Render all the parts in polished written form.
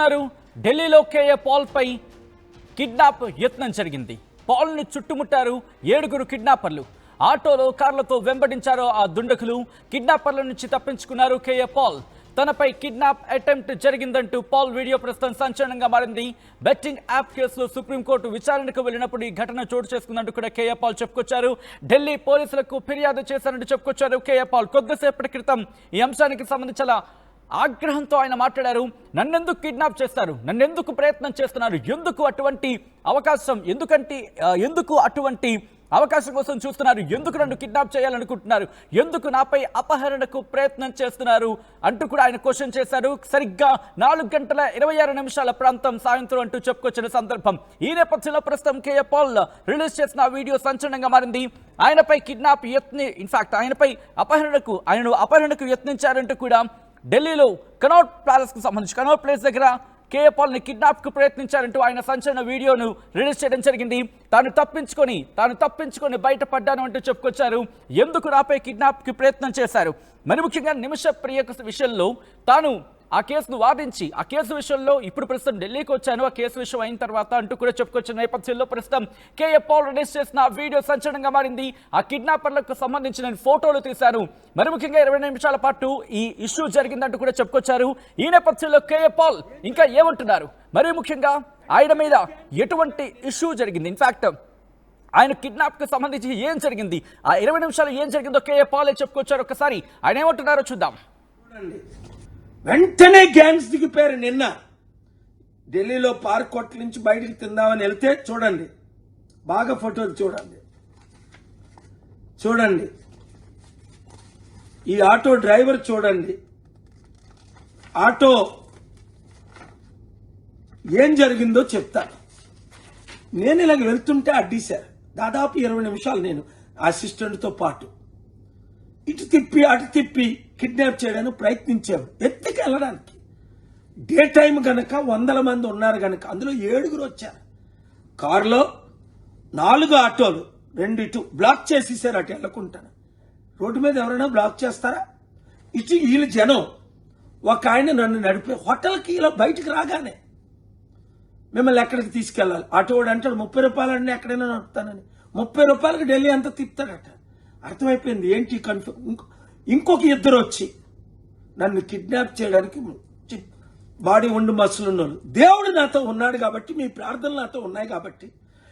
చూస్తున్నారు ఢిల్లీలో KA Paul పై kidnap యత్నం జరిగింది. పాల్ ని చుట్టుముట్టారు 7 కిడ్నాపర్లు. ఆటోలో కార్లతో వెంబడించారు ఆ దుండగులు. కిడ్నాపర్ల నుంచి తప్పించుకున్నారు కేఏ పాల్. తనపై కిడ్నాప్ అటెంప్ట్ జరిగిందంటూ పాల్ వీడియో ప్రస్తుతం సంచలనంగా మారింది. బెట్టింగ్ యాప్ కేసులో సుప్రీంకోర్టు విచారణకు వెళ్ళినప్పుడు ఈ ఘటన చోటు చేసుకుందంటూ కూడా కేఏ పాల్ చెప్పుకొచ్చారు. ఢిల్లీ పోలీసులకు ఫిర్యాదు చేశారంటూ చెప్పుకొచ్చారు కేఏ పాల్. కొద్దిసేపటి క్రితం ఈ అంశానికి సంబంధించిన ఆగ్రహంతో ఆయన మాట్లాడారు. నన్నెందుకు కిడ్నాప్ చేస్తారు, నన్నెందుకు ప్రయత్నం చేస్తున్నారు, ఎందుకు అటువంటి అవకాశం, ఎందుకు అటువంటి అవకాశం కోసం చూస్తున్నారు, ఎందుకు నన్ను కిడ్నాప్ చేయాలనుకుంటున్నారు, ఎందుకు నాపై అపహరణకు ప్రయత్నం చేస్తున్నారు అంటూ కూడా ఆయన క్వశ్చన్ చేశారు. సరిగ్గా 4:26 ప్రాంతం సాయంత్రం అంటూ చెప్పుకొచ్చిన సందర్భం. ఈ నేపథ్యంలో ప్రస్తుతం కేఏ పాల్ రిలీజ్ చేసిన వీడియో సంచలనంగా మారింది. ఆయనపై కిడ్నాప్ ఆయనపై అపహరణకు యత్నించారంటూ కూడా ఢిల్లీలో కనౌట్ ప్లేస్ దగ్గర కేఏ పాల్ ని కిడ్నాప్ కు ప్రయత్నించారంటూ ఆయన సంచలన వీడియోను రిలీజ్ చేయడం జరిగింది. తాను తప్పించుకొని బయటపడ్డాను అంటూ చెప్పుకొచ్చారు. ఎందుకు నాపై కిడ్నాప్ కి ప్రయత్నం చేశారు, మరి ముఖ్యంగా నిమిష ప్రియ విషయంలో తాను ఆ కేసును వాదించి ఆ కేసు విషయంలో ఇప్పుడు ప్రస్తుతం ఢిల్లీకి వచ్చాను, ఆ కేసు విషయం అయిన తర్వాత అంటూ కూడా చెప్పుకొచ్చిన నేపథ్యంలో ప్రస్తుతం కేఏ పాల్ రిలీజ్ చేసిన వీడియో సంచలనంగా మారింది. ఆ కిడ్నాపర్లకు సంబంధించిన ఫోటోలు తీశారు. మరి ముఖ్యంగా 20 నిమిషాల పాటు ఈ ఇష్యూ జరిగిందంటూ కూడా చెప్పుకొచ్చారు. ఈ నేపథ్యంలో కేఏ పాల్ ఇంకా ఏమంటున్నారు, మరి ముఖ్యంగా ఆయన మీద ఎటువంటి ఇష్యూ జరిగింది, ఇన్ఫాక్ట్ ఆయన కిడ్నాప్ కు సంబంధించి ఏం జరిగింది, ఆ 20 నిమిషాలు ఏం జరిగిందో కేఏ పాల్ చెప్పుకొచ్చారు. ఒకసారి ఆయన ఏమంటున్నారో చూద్దాం. వెంటనే గ్యాంగ్స్ దిగిపోయారు. నిన్న ఢిల్లీలో పార్క్ హోటల్ నుంచి బయటికి తిందామని వెళ్తే చూడండి, బాగా ఫోటోలు చూడండి. ఈ ఆటో డ్రైవర్ చూడండి, ఆటో ఏం జరిగిందో చెప్తాను. నేను ఇలాగ వెళ్తుంటే అడ్డీశారు. దాదాపు 20 నిమిషాలు నేను అసిస్టెంట్తో పాటు ఇటు తిప్పి అటు తిప్పి కిడ్నాప్ చేయడానికి ప్రయత్నించాము, ఎత్తుకు వెళ్ళడానికి. డే టైం గనక 100 మంది ఉన్నారు గనక అందులో 7 వచ్చారు. కారులో 4 ఆటోలు 2 ఇటు బ్లాక్ చేసేసారు. అటు వెళ్ళకుంటాను. రోడ్డు మీద ఎవరైనా బ్లాక్ చేస్తారా? ఇటు వీళ్ళు జనం. ఒక ఆయన నన్ను నడిపే హోటల్కి ఇలా బయటకు రాగానే మిమ్మల్ని ఎక్కడికి తీసుకెళ్ళాలి, ఆటోడు అంటాడు 30 రూపాయలు అండి ఎక్కడైనా నడుపుతానని. 30 రూపాయలకు ఢిల్లీ అంతా తిప్పుతాడట. అర్థమైపోయింది ఏంటి ఇంకొక 2 వచ్చి నన్ను కిడ్నాప్ చేయడానికి బాడీ ఉండి మసులున్నారు. దేవుడు నాతో ఉన్నాడు కాబట్టి, మీ ప్రార్థనలు నాతో ఉన్నాయి కాబట్టి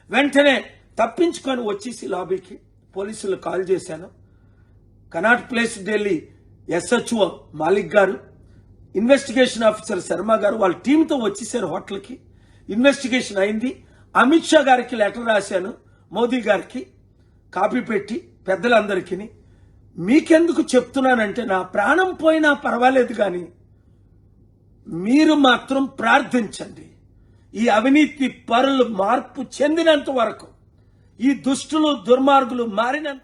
వెంటనే తప్పించుకొని వచ్చేసి లాబీకి పోలీసులు కాల్ చేశాను. Cannot place Delhi SHO Malik గారు, ఇన్వెస్టిగేషన్ ఆఫీసర్ శర్మ గారు వాళ్ళ టీంతో వచ్చేసారు హోటల్కి. ఇన్వెస్టిగేషన్ అయింది. అమిత్ షా గారికి లెటర్ రాశాను, మోదీ గారికి కాపీ పెట్టి పెద్దలందరికీ. మీకెందుకు చెప్తున్నానంటే నా ప్రాణం పోయినా పర్వాలేదు కానీ మీరు మాత్రం ప్రార్థించండి. ఈ అవినీతి పరులు మార్పు చెందినంత వరకు, ఈ దుష్టులు దుర్మార్గులు మారినంత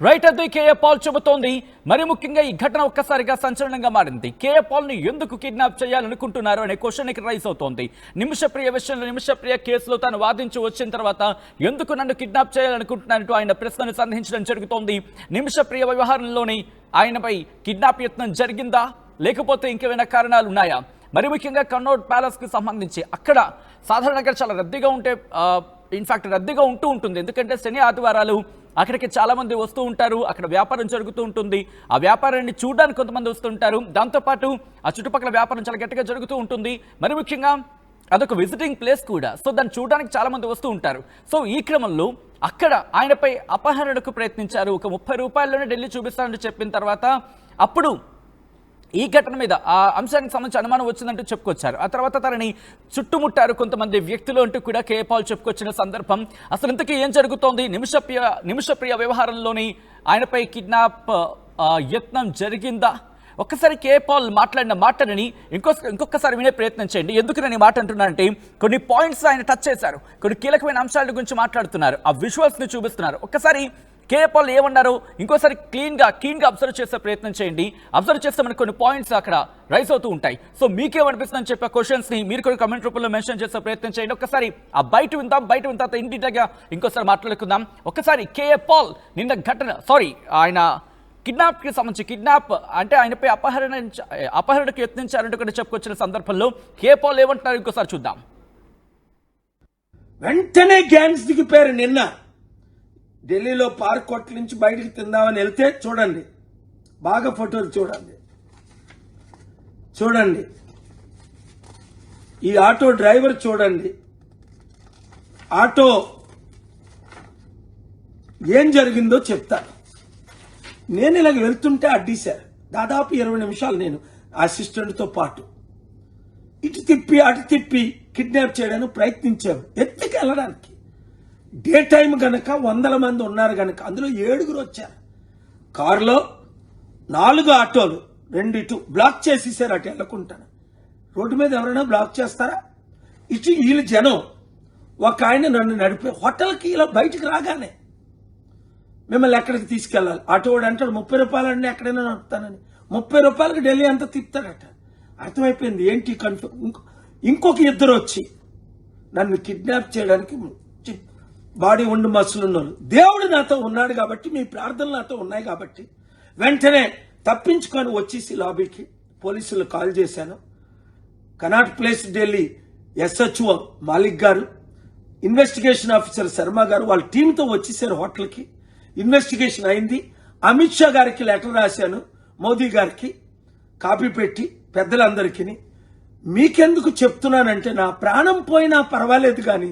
రైట్. అది కేఏ పాల్ చెబుతోంది. మరి ముఖ్యంగా ఈ ఘటన ఒక్కసారిగా సంచలనంగా మారింది. కేఏ పాల్ ని ఎందుకు కిడ్నాప్ చేయాలనుకుంటున్నారు అనే క్వశ్చన్ ఇక్కడ రైజ్ అవుతోంది. నిమిషప్రియ విషయంలో నిమిషప్రియ కేసులో తాను వాదించి వచ్చిన తర్వాత ఎందుకు నన్ను కిడ్నాప్ చేయాలనుకుంటున్నారంటూ ఆయన ప్రశ్నను సంధించడం జరుగుతోంది. నిమిషప్రియ వ్యవహారంలోని ఆయనపై కిడ్నాప్ యత్నం జరిగిందా, లేకపోతే ఇంకేమైనా కారణాలు ఉన్నాయా? మరి ముఖ్యంగా కన్నౌట్ ప్యాలెస్ కి సంబంధించి అక్కడ సాధారణంగా చాలా రద్దీగా రద్దీగా ఉంటూ ఉంటుంది. ఎందుకంటే శని ఆదివారాలు అక్కడికి చాలా మంది వస్తూ ఉంటారు, అక్కడ వ్యాపారం జరుగుతూ ఉంటుంది. ఆ వ్యాపారాన్ని చూడడానికి కొంతమంది వస్తుంటారు. దాంతోపాటు ఆ చుట్టుపక్కల వ్యాపారం చాలా గట్టిగా జరుగుతూ ఉంటుంది. మరి ముఖ్యంగా అదొక విజిటింగ్ ప్లేస్ కూడా, సో దాన్ని చూడడానికి చాలా మంది వస్తూ ఉంటారు. సో ఈ క్రమంలో అక్కడ ఆయనపై అపహరణకు ప్రయత్నించారు. ఒక 30 రూపాయల్లోనే ఢిల్లీ చూపిస్తానని చెప్పిన తర్వాత అప్పుడు ఈ ఘటన మీద ఆ అంశానికి సంబంధించి అనుమానం వచ్చిందంటూ చెప్పుకొచ్చారు. ఆ తర్వాత తనని చుట్టుముట్టారు కొంతమంది వ్యక్తులు అంటూ కూడా కేఏ పాల్ చెప్పుకొచ్చిన సందర్భం. అసలు ఇంతకీ ఏం జరుగుతోంది, నిమిషప్రియ వ్యవహారంలోని ఆయనపై కిడ్నాప్ యత్నం జరిగిందా? ఒక్కసారి కేఏ పాల్ మాట్లాడిన మాటని ఇంకొకసారి వినే ప్రయత్నం చేయండి. ఎందుకు నేను ఈ మాట అంటున్నానంటే కొన్ని పాయింట్స్ ఆయన టచ్ చేశారు, కొన్ని కీలకమైన అంశాల గురించి మాట్లాడుతున్నారు, ఆ విజువల్స్ ని చూపిస్తున్నారు. ఒక్కసారి కేఏ పాల్ ఏమన్నారో ఇంకోసారి క్లీన్గా అబ్జర్వ్ చేసే ప్రయత్నం చేయండి. అబ్జర్వ్ చేస్తే మనకు కొన్ని పాయింట్స్ అక్కడ రైజ్ అవుతూ ఉంటాయి. సో మీకేమనిపిస్తుందని చెప్పే క్వశ్చన్స్ ని మీరు కొన్ని కమెంట్ రూపంలో మెన్షన్ చేసే ప్రయత్నం చేయండి. ఒక్కసారి ఆ బయట విందాం తర్వాత ఇంటిగా ఇంకోసారి మాట్లాడుకుందాం. ఒక్కసారి కేఏ పాల్ నిన్న ఆయన కిడ్నాప్కి సంబంధించి కిడ్నాప్ అంటే ఆయనపై అపహరణకు యత్నించారంటూ కూడా చెప్పుకొచ్చిన సందర్భంలో కేఏ పాల్ ఏమంటున్నారు ఇంకోసారి చూద్దాం. వెంటనే గ్యాంగ్స్ దిగిపోయారు. నిన్న ఢిల్లీలో పార్క్ హోటల్ నుంచి బయటికి తిందామని వెళ్తే చూడండి, బాగా ఫోటోలు చూడండి. ఈ ఆటో డ్రైవర్ చూడండి, ఆటో ఏం జరిగిందో చెప్తాను. నేను ఇలాగ వెళ్తుంటే అడ్డీశారు. దాదాపు 20 నిమిషాలు నేను అసిస్టెంట్తో పాటు ఇటు తిప్పి అటు తిప్పి కిడ్నాప్ చేయడానికి ప్రయత్నించాము, ఎత్తుకు వెళ్ళడానికి. డే టైం గనక 100 మంది ఉన్నారు గనక అందులో 7 వచ్చారు. కారులో 4 ఆటోలు 2 ఇటు బ్లాక్ చేసేసారు. అటు వెళ్ళకుంటాను. రోడ్డు మీద ఎవరైనా బ్లాక్ చేస్తారా? ఇటు వీళ్ళు జనం. ఒక ఆయన నన్ను నడిపే హోటల్కి ఇలా బయటకు రాగానే మిమ్మల్ని ఎక్కడికి తీసుకెళ్ళాలి? ఆటోవాడు అంటాడు 30 రూపాయలు అండి, ఎక్కడైనా నడుపుతానని. 30 రూపాయలకి ఢిల్లీ అంతా తిప్పుతాడట. అర్థమైపోయింది ఏంటి కన్ఫ్యూజ్. ఇంకొక 2 వచ్చి నన్ను కిడ్నాప్ చేయడానికి బాడీ ఉండి మసులున్నారు. దేవుడు నాతో ఉన్నాడు కాబట్టి, మీ ప్రార్థనలు నాతో ఉన్నాయి కాబట్టి వెంటనే తప్పించుకొని వచ్చేసి లాబీకి పోలీసులు కాల్ చేశాను. Cannot place Delhi SHO Malik గారు, ఇన్వెస్టిగేషన్ ఆఫీసర్ శర్మ గారు వాళ్ళ టీంతో వచ్చేసారు హోటల్కి. ఇన్వెస్టిగేషన్ అయింది. అమిత్ షా గారికి లెటర్ రాశాను, మోదీ గారికి కాపీ పెట్టి పెద్దలందరికీ. మీకెందుకు చెప్తున్నానంటే నా ప్రాణం పోయినా పర్వాలేదు కానీ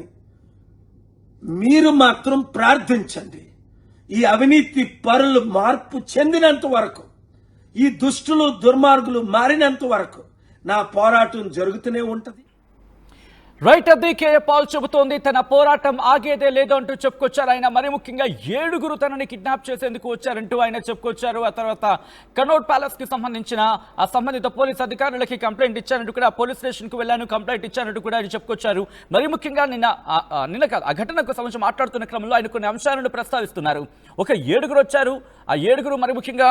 మీరు మాత్రం ప్రార్థించండి. ఈ అవినీతి పరులు మార్పు చెందినంత వరకు, ఈ దుష్టులు దుర్మార్గులు మారినంత వరకు నా పోరాటం జరుగుతూనే ఉంటది. రైట్, అది కేఏ పాల్ చెబుతోంది. తన పోరాటం ఆగేదే లేదు అంటూ చెప్పుకొచ్చారు ఆయన. మరి ముఖ్యంగా 7 తనని కిడ్నాప్ చేసేందుకు వచ్చారంటూ ఆయన చెప్పుకొచ్చారు. ఆ తర్వాత కనౌట్ ప్యాలెస్ కి సంబంధించిన ఆ సంబంధిత పోలీస్ అధికారులకి కంప్లైంట్ ఇచ్చారంటూ కూడా, పోలీస్ స్టేషన్ కు వెళ్ళాను, కంప్లైంట్ ఇచ్చారంటూ కూడా ఆయన చెప్పుకొచ్చారు. మరి ముఖ్యంగా నిన్న కాదు, ఆ ఘటనకు సంబంధించి మాట్లాడుతున్న క్రమంలో ఆయన కొన్ని అంశాలను ప్రస్తావిస్తున్నారు. ఒక 7 వచ్చారు. ఆ 7 మరి ముఖ్యంగా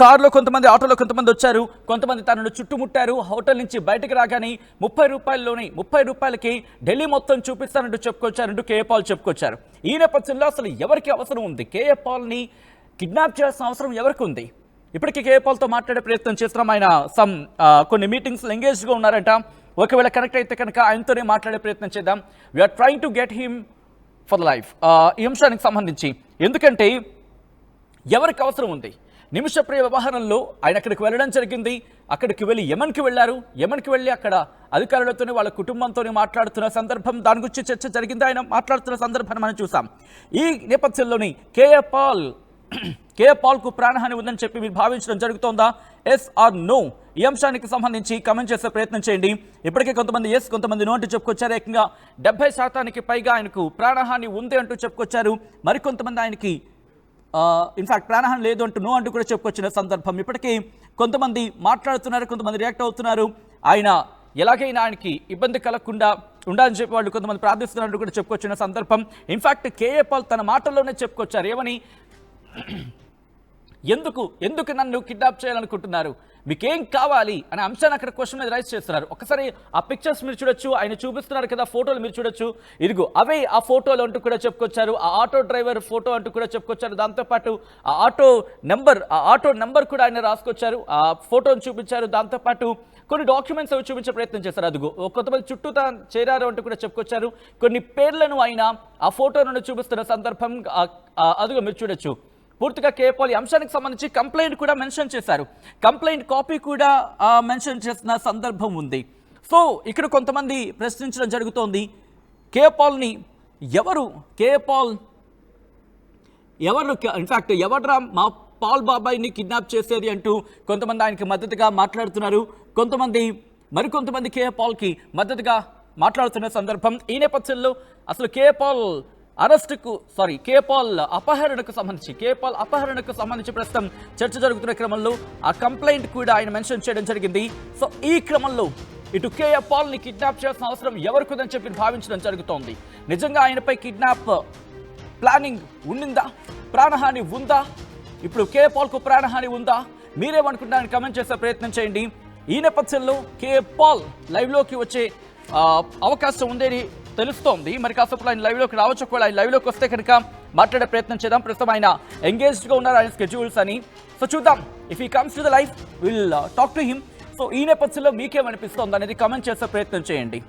కారులో కొంతమంది, ఆటోలో కొంతమంది వచ్చారు, కొంతమంది తనను చుట్టుముట్టారు. హోటల్ నుంచి బయటకు రాగానే 30 రూపాయలకి ఢిల్లీ మొత్తం చూపిస్తానంటూ చెప్పుకొచ్చారంటూ కేఏ పాల్ చెప్పుకొచ్చారు. ఈ నేపథ్యంలో అసలు ఎవరికి అవసరం ఉంది? కేఏ పాల్ని కిడ్నాప్ చేయాల్సిన అవసరం ఎవరికి ఉంది? ఇప్పటికీ కేఏ పాల్తో మాట్లాడే ప్రయత్నం చేస్తున్నాం. ఆయన కొన్ని మీటింగ్స్లో ఎంగేజ్గా ఉన్నారంట. ఒకవేళ కనెక్ట్ అయితే కనుక ఆయనతోనే మాట్లాడే ప్రయత్నం చేద్దాం. We're trying to get him for the life. ఈ అంశానికి సంబంధించి ఎందుకంటే ఎవరికి అవసరం ఉంది? నిమిషప్రియ వ్యవహారంలో ఆయన అక్కడికి వెళ్ళడం జరిగింది. అక్కడికి వెళ్ళి యెమెన్కి వెళ్ళారు. యెమెన్కి వెళ్ళి అక్కడ అధికారులతోనే వాళ్ళ కుటుంబంతోనే మాట్లాడుతున్న సందర్భం, దాని గురించి చర్చ జరిగింది. ఆయన మాట్లాడుతున్న సందర్భాన్ని మనం చూసాం. ఈ నేపథ్యంలోని కేఏ పాల్కు ప్రాణహాని ఉందని చెప్పి మీరు భావించడం జరుగుతోందా? Yes are no? ఈ అంశానికి సంబంధించి కమెంట్ చేసే ప్రయత్నం చేయండి. ఇప్పటికే కొంతమంది ఎస్, కొంతమంది నో అంటూ చెప్పుకొచ్చారు. ఏకంగా 70% పైగా ఆయనకు ప్రాణహాని ఉంది అంటూ చెప్పుకొచ్చారు. మరికొంతమంది ఆయనకి ఇన్ఫాక్ట్ ప్రాణహాని లేదు అంటూ నో అంటూ కూడా చెప్పుకొచ్చిన సందర్భం. ఇప్పటికీ కొంతమంది మాట్లాడుతున్నారు, కొంతమంది రియాక్ట్ అవుతున్నారు. ఆయన ఎలాగైనా ఆయనకి ఇబ్బంది కలగకుండా ఉండాలని చెప్పి వాళ్ళు కొంతమంది ప్రార్థిస్తున్నట్టు కూడా చెప్పుకొచ్చిన సందర్భం. ఇన్ఫాక్ట్ కేఏ పాల్ తన మాటల్లోనే చెప్పుకొచ్చారు. ఏమని? ఎందుకు నన్ను కిడ్నాప్ చేయాలనుకుంటున్నారు, మీకేం కావాలి అనే అంశాన్ని అక్కడ క్వశ్చన్ మీద రైజ్ చేస్తున్నారు. ఒకసారి ఆ పిక్చర్స్ మీరు చూడొచ్చు, ఆయన చూపిస్తున్నారు కదా ఫోటోలు మీరు చూడొచ్చు. ఇదిగో అవే ఆ ఫోటోలు అంటూ కూడా చెప్పుకొచ్చారు. ఆ ఆటో డ్రైవర్ ఫోటో అంటూ కూడా చెప్పుకొచ్చారు. దాంతోపాటు ఆ ఆటో నెంబర్ కూడా ఆయన రాసుకొచ్చారు, ఆ ఫోటోని చూపించారు. దాంతోపాటు కొన్ని డాక్యుమెంట్స్ అవి చూపించే ప్రయత్నం చేశారు. అదిగో కొంతమంది చుట్టూ చేరారు అంటూ కూడా చెప్పుకొచ్చారు. కొన్ని పేర్లను ఆయన ఆ ఫోటోలను చూపిస్తున్న సందర్భం అదిగో మీరు చూడొచ్చు. పూర్తిగా కేఏ పాల్ ఈ అంశానికి సంబంధించి కంప్లైంట్ కూడా మెన్షన్ చేశారు. కంప్లైంట్ కాపీ కూడా మెన్షన్ చేసిన సందర్భం ఉంది. సో ఇక్కడ కొంతమంది ప్రశ్నించడం జరుగుతోంది, కేఏ పాల్ని ఎవరు ఇన్ఫాక్ట్ ఎవడ్రా మా పాల్ బాబాయ్ని కిడ్నాప్ చేసేది అంటూ కొంతమంది ఆయనకి మద్దతుగా మాట్లాడుతున్నారు. మరికొంతమంది కేఏ పాల్కి మద్దతుగా మాట్లాడుతున్న సందర్భం. ఈ నేపథ్యంలో అసలు కేఏ పాల్ అపహరణకు సంబంధించి ప్రస్తుతం చర్చ జరుగుతున్న క్రమంలో ఆ కంప్లైంట్ కూడా ఆయన మెన్షన్ చేయడం జరిగింది. సో ఈ క్రమంలో ఇటు కేఏ పాల్ని కిడ్నాప్ చేయాల్సిన అవసరం ఎవరికుందని చెప్పి భావించడం జరుగుతోంది. నిజంగా ఆయనపై కిడ్నాప్ ప్లానింగ్ ఉండిందా? ప్రాణహాని ఉందా? ఇప్పుడు కేఏ పాల్కు ప్రాణహాని ఉందా? మీరేమనుకుంటారని కమెంట్ చేసే ప్రయత్నం చేయండి. ఈ నేపథ్యంలో కేఏ పాల్ లైవ్లోకి వచ్చే అవకాశం ఉందని తెలుస్తోంది. మరి కాసేపు ఆయన లైవ్లోకి రావచ్చు. ఒకవేళ ఆయన లైవ్లోకి వస్తే కనుక మాట్లాడే ప్రయత్నం చేద్దాం. ప్రస్తుతం ఆయన ఎంగేజ్డ్గా ఉన్నారు, ఆయన స్కెడ్యూల్స్ అని. సో చూద్దాం, if he comes to the life will talk to him. So ఈ నేపథ్యంలో మీకేమనిపిస్తుంది అనేది కామెంట్ చేసే ప్రయత్నం చేయండి.